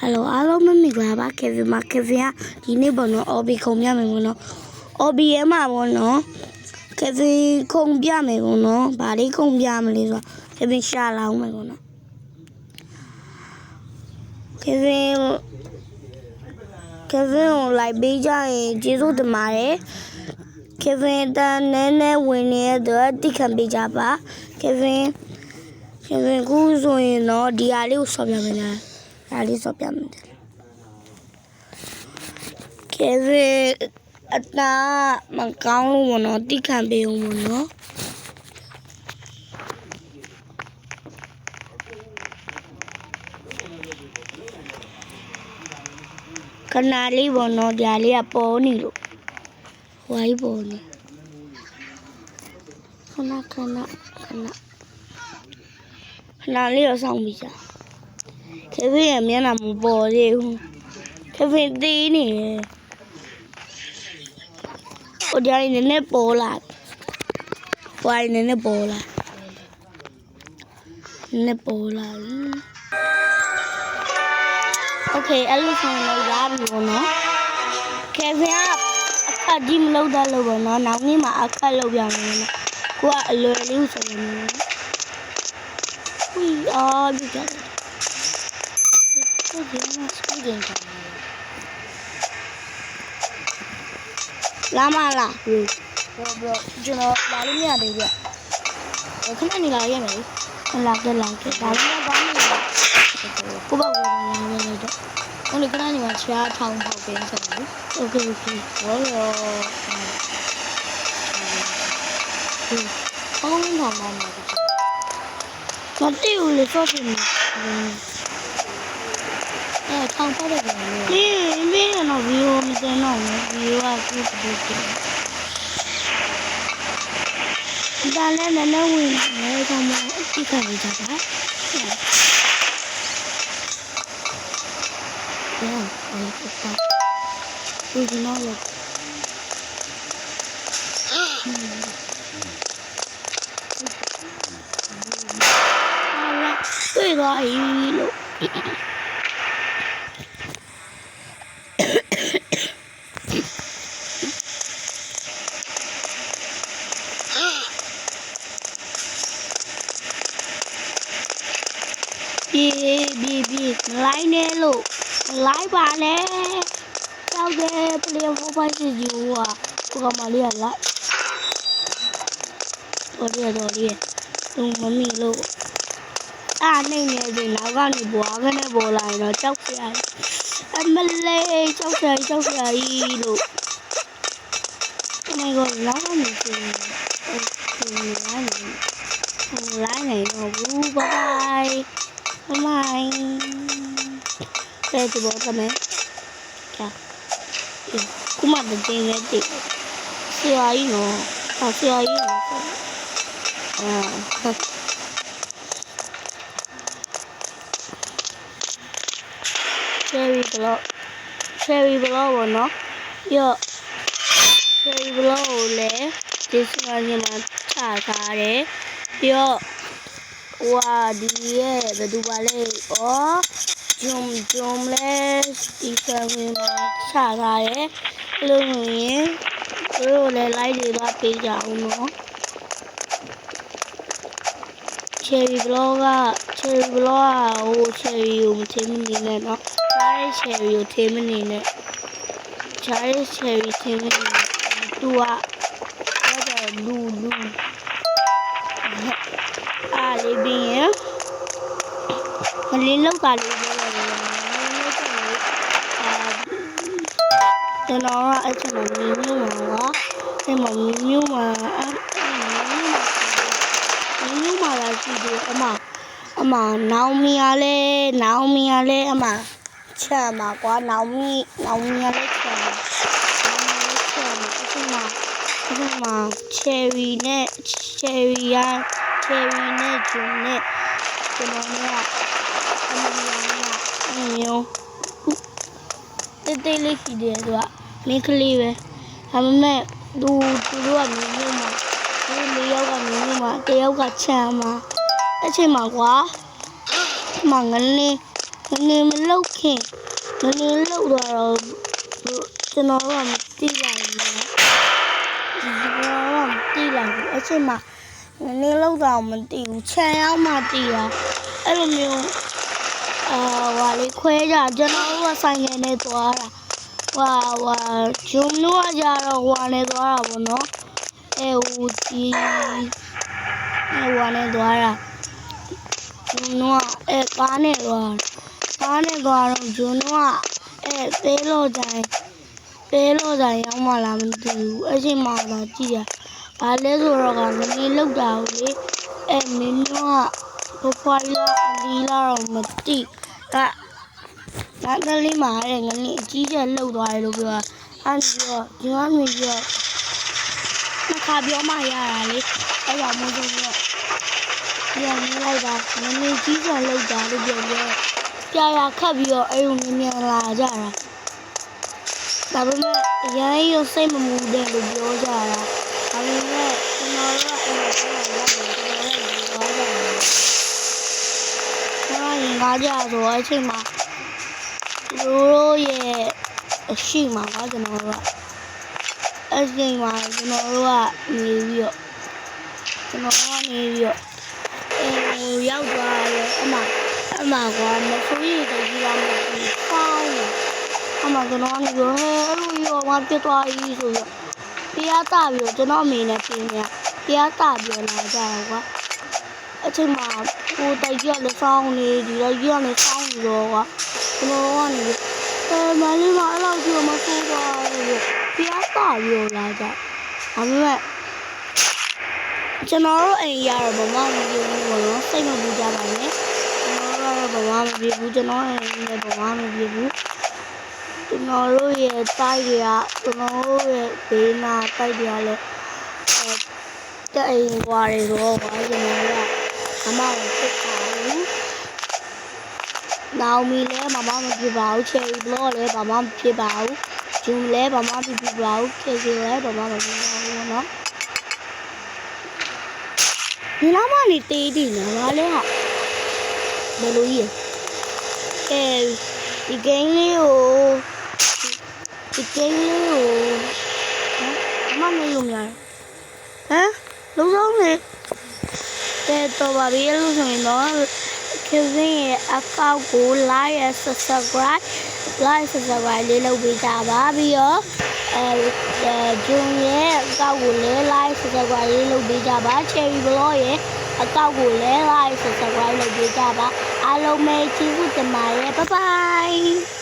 Hello, alo mami gua ba Kevin ma Kevin di ni bono obi không bia me bono. Obi e ma bono. Kevin không bia me bono. Ba di không bia me le so. Kevin sha la me bono. Kevin lại bây giờ chế độ de ma re. Kevin ta nene win ne de ti kan bây giờ ba. Kevin ku so yin no di a le so bia me na. Ali so bia me. Kevin ta mang cao luôn nó ti kan be luôn nó. Kanali bono diali apa ni lo? Wai boni. Kana. Kanali ở xong bây giờ. Kevin em nhớ nằm bò đi không? Kevin đi nè. Ôi diali nene bò lại. Wai nene bò lại. Nene bò lại. Okay, alu xong rồi ra rồi nó. Kevin akka gym lâu da lâu rồi nó nấu ní mà akka lâu giờ nó. Qua lừa lưu xong rồi nó. Ui đi cả. Cái gì mà cái gì vậy? Lama la. Bro, chúng nó bảo lúc nào đi vậy? Cái này là cái gì? Là cái cái. Bảo lúc nào bán đi. Cô bảo cô làm cái này đó. Only cái này mà chia thằng học bên xong. Okay. Wow. Không thằng nào mà. Nó tiêuเลยก็เป็นทางเข้าได้เลยนี่ไม่เนาะวิวมีแต่เนาะวิวอ่ะคือดูดันแล้วนั่นวิ่งแล้วทำอะไรที่กันดีจังนะอะไรก็ตามดูดีมากเลย对个一路。Bi lái nè lộ lái bà nè sao ghê bây không phải gì nhiều à cô mà liền lại rồi đừng mà mì lộ này nè thì nó con thì bố cái này bố lại nó chóc xe em bên lê chóc xe lộ cái này còn nó có mình thì lái này nó vui bye đây thì bố tao mấy kìa cũng mặt được tiền này thì siêu ấy nó siêu ấy nó cherry blow nó yo cherry blow le this one mà trả giá đấy yo wa đi về du ballet zoom le đi xem mà trả giá đấy lương nhỉ rồi lấy gì ba bây giờ nó cherry blow cherry thêm gì này nó cherry thêm gì này cherry thêm gì tua bây giờ lu lấy bình nhé lên lâu cả lấy rồi nó ở trên mà nhưng mà nó nhưng mà là gì đấy mà Naomi ale mà chả mà quá Naomi ale chả nhưng mà cherry nè chúng nè cho nó nè nhiều tê lấy gì đấy rồi mấy cái ly về mẹ đu mà nhưng mà tiêu cả chả mà cái chuyện mà quá mà ngắn đi နေမလောက်ခင်မနေလောက်တော့ကျွန်တော်ကမသိလိုက်ဘူးကျွန်တော်ကမသိလိုက်ဘူးအချိန်မှာနေလောက်တော့မသိဘူးခြံရောက်မှသိတာအဲ့လိုမျိုးဟွာလေးခွဲကြကျွန်တော်ကဆိုင်ငယ်နဲ့သွားတာဟွာဂျုံတို့ကကြတော့ဟွာနဲ့သွားတာပေါ့နော်ဟိုဒီဟွာနဲ့သွားတာဂျုံတို့ကကားနဲ့သွားတော့ဂျုံတို့ကသေးလို့ရောက်မှလာမသိဘူးအချိန်မှလာကြည့်ရဘာလဲဆိုတော့ကမနေလောက်တာကိုလေမင်းတို့ကဘဖွားလာအလီလာတော့မသိကငါတလေးမှာငနေအကြီးကျယ်လှုပ်သွားတယ်လို့ပြောအဲ့ဒီတော့ဒီမှာမြင်ပြီးတော့နှစ်ခါပြောမှရတာလေအဲ့ကြောင့်မို့ဆိုတော့ပြန်နေလိုက်တာငနေကြီးကျယ်လှုပ်တာလို့ပြောပြာခတ်ပြီးတော့အဲ့လိုမြန်လာကြတာဒါပေမဲ့အရင်ရစိတ်မမူတဲ့လို့ပြောကြတာဒါပေမဲ့ကျွန်တော်ကအဲ့လိုပြောရတယ်ကျွန်တော်လည်းပြောကြတယ်ကျွန်တော်ရင်ကားကြဆိုအချိန်မှာတို့ရဲ့အရှိမှာပါကျွန်တော်တို့ကအချိန်မှာကျွန်တော်တို့ကနေပြီးတော့ရောက်သွားတယ်အမကမဆိုးရတဲ့ကြီးလာမလို့ပေါင်းတယ်အမကျွန်တော်ကနေပြောအဲ့လိုရောမပြတ်သွားပြီဆိုတော့တရားတာပြီးတော့ကျွန်တော်အမေနဲ့ပြင်နေတရားတာပြောလာကြတော့ကွာအချိန်မှာကိုတိုက်ကြလည်းစောင်းနေဒီတော့ကြီးကလည်းစောင်းပြီးတော့ကွာကျွန်တော်ကနေမလေးမအဲ့လောက်ကြီးမဆိုးသွားဘူးတရားတာပြောလာကြဒါပေမဲ့ကျွန်တော်တို့အိမ်ရတော့ဘာမှမပြောဘူးဘောနော်စိတ်မပူကြပါနဲ့ကျွန်တော်တို့ကတော့ဘာမှမပြောဘူးကျွန်တော်အိမ်နဲ့ဘာမှမပြောဘူးကျွန်တော်တို့ရဲ့တိုက်တွေကကျွန်တော်တို့ရဲ့ဘေးနာတိုက်တွေကလည်းတဲ့အိမ်ွားတွေတော့ဘာကျွန်တော်တို့ကဘာမှမဖြစ်ပါဘူးနောင်မီလည်းဘာမှမဖြစ်ပါဘူးချယ်ရီဘလော့လည်းဘာမှမဖြစ်ပါဘူးဂျူလည်းဘာမှမဖြစ်ပါဘူးကေကေလည်းဘာမှမဖြစ်ပါဘူးနော်ဒီလားမလေးတေးတည်နော်ဘာလဲဟာဘယ်လိုကြီးဒီဂိမ်းလေးကိုမမလို့များလုံးစုံလေတဲ့တော့ပါပြီလို့ဆိုရင်တော့ခင်ဗျရဲ့အကောင့်ကို like and subscribe လေးလုပ်ပေးကြပါပြီးတော့ဂျုံရဲ့အကောင့်ကိုလည်း like subscribe လေးလုပ်ပေးကြပါ cherry blog ရဲ့အကောင့်ကိုလည်း like subscribe လုပ်ပေးကြပါအားလုံးပဲကျေးဇူးတင်ပါတယ် bye bye